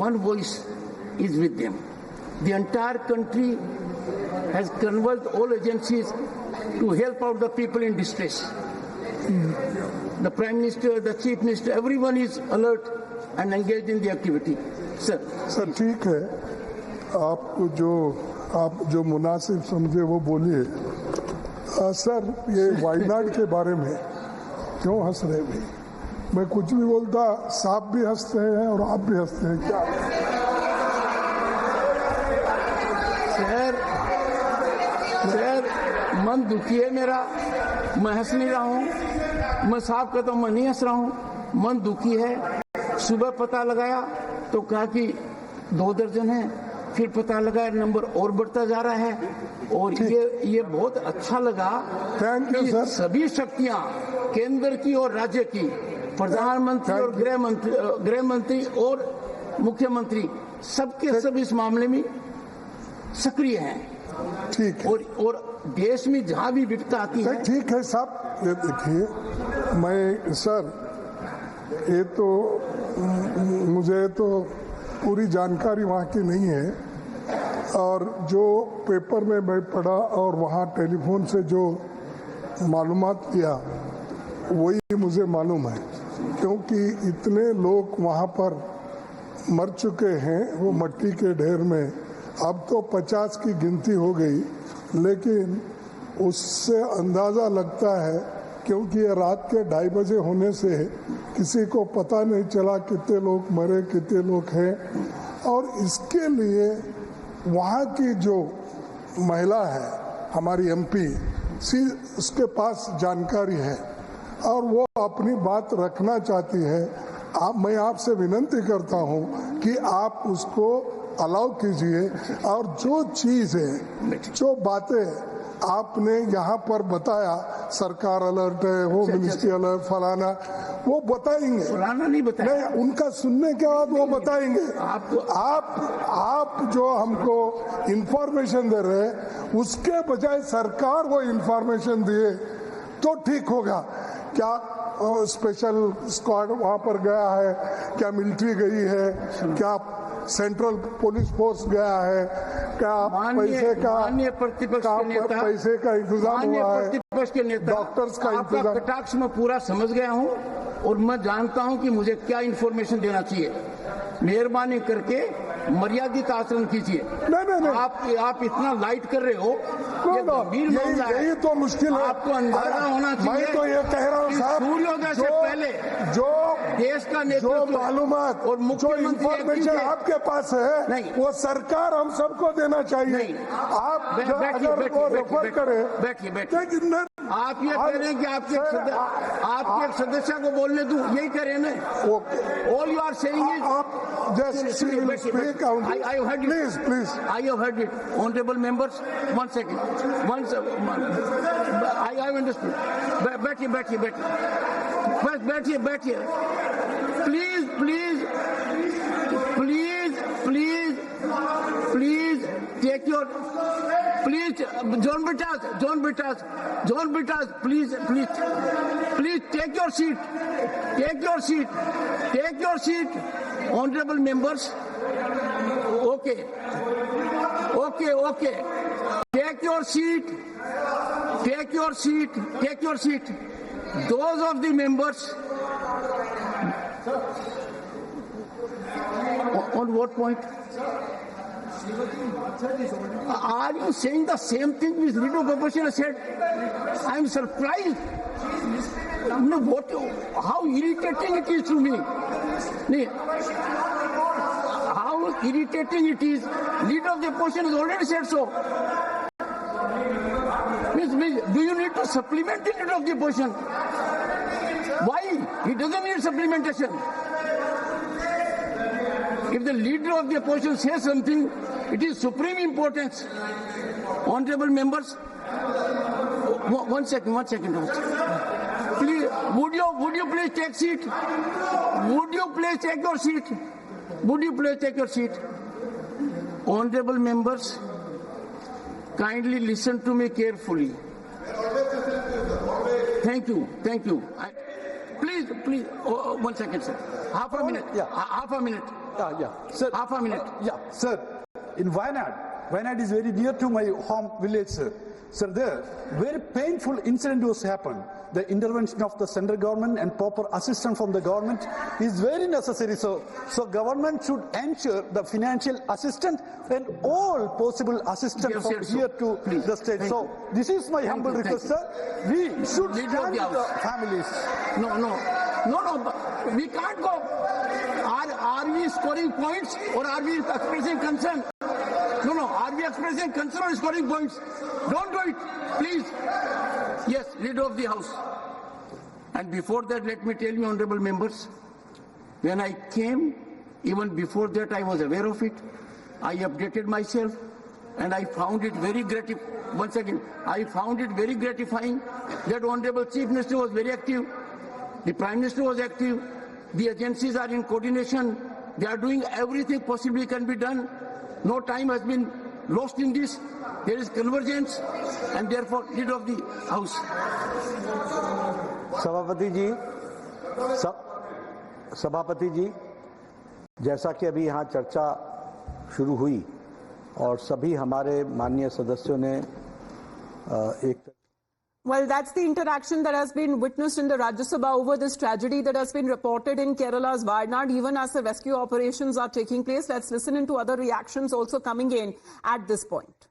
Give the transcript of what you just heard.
one voice is with them. The entire country has converged all agencies to help out the people in distress. The Prime Minister, the Chief Minister, everyone is alert and engaged in the activity. Sir. Sir ठीक है, आप जो मुनासिब समझे वो बोलिए। Sir ये वायनाड के बारे में क्यों हंस रहे भाई? मैं कुछ भी बोलता सांप भी हंसते हैं और आप भी हंसते हैं क्या? सर मन दुखी है मेरा, मैं हंस नहीं रहा हूँ। मैं साफ कहता हूँ मैं नहीं हंस रहा हूँ, मन दुखी है। सुबह पता लगाया तो कहा कि 2 दर्जन है, फिर पता लगाया नंबर और बढ़ता जा रहा है। और ये बहुत अच्छा लगा कि सभी शक्तियां केंद्र की और राज्य की, प्रधानमंत्री और गृह मंत्री और मुख्यमंत्री सबके सब इस मामले में सक्रिय हैं। ठीक है। और देश में जहां भी विपदा आती है। ठीक है साहब, ये देखिए मैं सर ये तो मुझे तो पूरी जानकारी वहाँ की नहीं है, और जो पेपर में मैं पढ़ा और वहाँ टेलीफोन से जो मालूमात किया वही मुझे मालूम है, क्योंकि इतने लोग वहाँ पर मर चुके हैं वो मट्टी के ढेर में। अब तो 50 की गिनती हो गई, लेकिन उससे अंदाज़ा लगता है क्योंकि ये रात के 2:30 बजे होने से किसी को पता नहीं चला कितने लोग मरे, कितने लोग हैं। और इसके लिए वहाँ की जो महिला है हमारी MP, उसके पास जानकारी है और वो अपनी बात रखना चाहती है। मैं आपसे विनती करता हूँ कि आप उसको अलाउ कीजिए, और जो चीज़ है, जो बातें आपने यहाँ पर बताया, सरकार अलर्ट है, होम मिनिस्ट्री अलर्ट, फलाना, वो बताएंगे। फलाना नहीं बताएंगे, नहीं, उनका सुनने के बाद वो बताएंगे। आप जो हमको इंफॉर्मेशन दे रहे हैं उसके बजाय सरकार वो इंफॉर्मेशन दिए तो ठीक होगा। क्या स्पेशल स्क्वाड वहाँ पर गया है, क्या मिलिट्री गई है, क्या सेंट्रल पुलिस फोर्स गया है, क्या पैसे का इंतजाम हुआ है, प्रतिपक्ष के नेता, डॉक्टर्स का इंतजाम। कटाक्ष में पूरा समझ गया हूँ और मैं जानता हूँ कि मुझे क्या इंफॉर्मेशन देना चाहिए। मेहरबानी करके मर्यादित आचरण कीजिए। नहीं, आप इतना लाइट कर रहे हो, यही तो मुश्किल है। आपको अंदाजा होना चाहिए। मैं तो ये कह रहा हूँ साहब, सूर्योदय से पहले जो देश का नेतृत्व, मालूमात और जो इंफॉर्मेशन आपके पास है, नहीं, वो सरकार हम सबको देना चाहिए। नहीं, आप रेफर करें। बैठिए। आप ये कह रहे हैं कि आपके एक सदस्य को बोलने दूं, यही कह रहे हैं ना? All you are saying is, I have heard it. Please. I have heard it. Honorable members, 1 second. I have understood. बैठिए. बस बैठिए. Please take your. Please, John Britas, please take your seat. Take your seat, honorable members. Okay. Take your seat. Those of the members. On what point? Are you saying the same thing which Leader of Opposition has said? I am surprised. No, how irritating it is to me. How irritating it is. Leader of the Opposition has already said so. Do you need to supplement the Leader of the Opposition? Why? He doesn't need supplementation. If the Leader of the Opposition says something, it is supreme importance. Honorable members, one second. Please, would you please take seat? Would you please take your seat? Honorable members, kindly listen to me carefully. Thank you. Please, 1 second, sir. Half a minute. Sir, half a minute. Sir, in Wayanad is very near to my home village, sir. Sir, there, very painful incident was happened. The intervention of the central government and proper assistance from the government is very necessary. So government should ensure the financial assistance and all possible assistance from here to the state. So this is my humble request, sir. We should stand with the families. No. We can't go. Are we scoring points or are we expressing concern? No. Are we expressing concern or scoring points? Don't do it, please. Yes, leader of the House. And before that, let me tell you, honorable members, when I came, even before that I was aware of it. I updated myself and I found it very gratifying. Once again, I found it very gratifying that honorable Chief Minister was very active. The Prime Minister was active. The agencies are in coordination. They are doing everything possibly can be done. No time has been lost in this. There is convergence and therefore leader of the House. सभापति जी, जैसा कि अभी यहाँ चर्चा शुरू हुई और सभी हमारे माननीय सदस्यों ने एक Well, that's the interaction that has been witnessed in the Rajya Sabha over this tragedy that has been reported in Kerala's Wayanad, even as the rescue operations are taking place. Let's listen into other reactions also coming in at this point.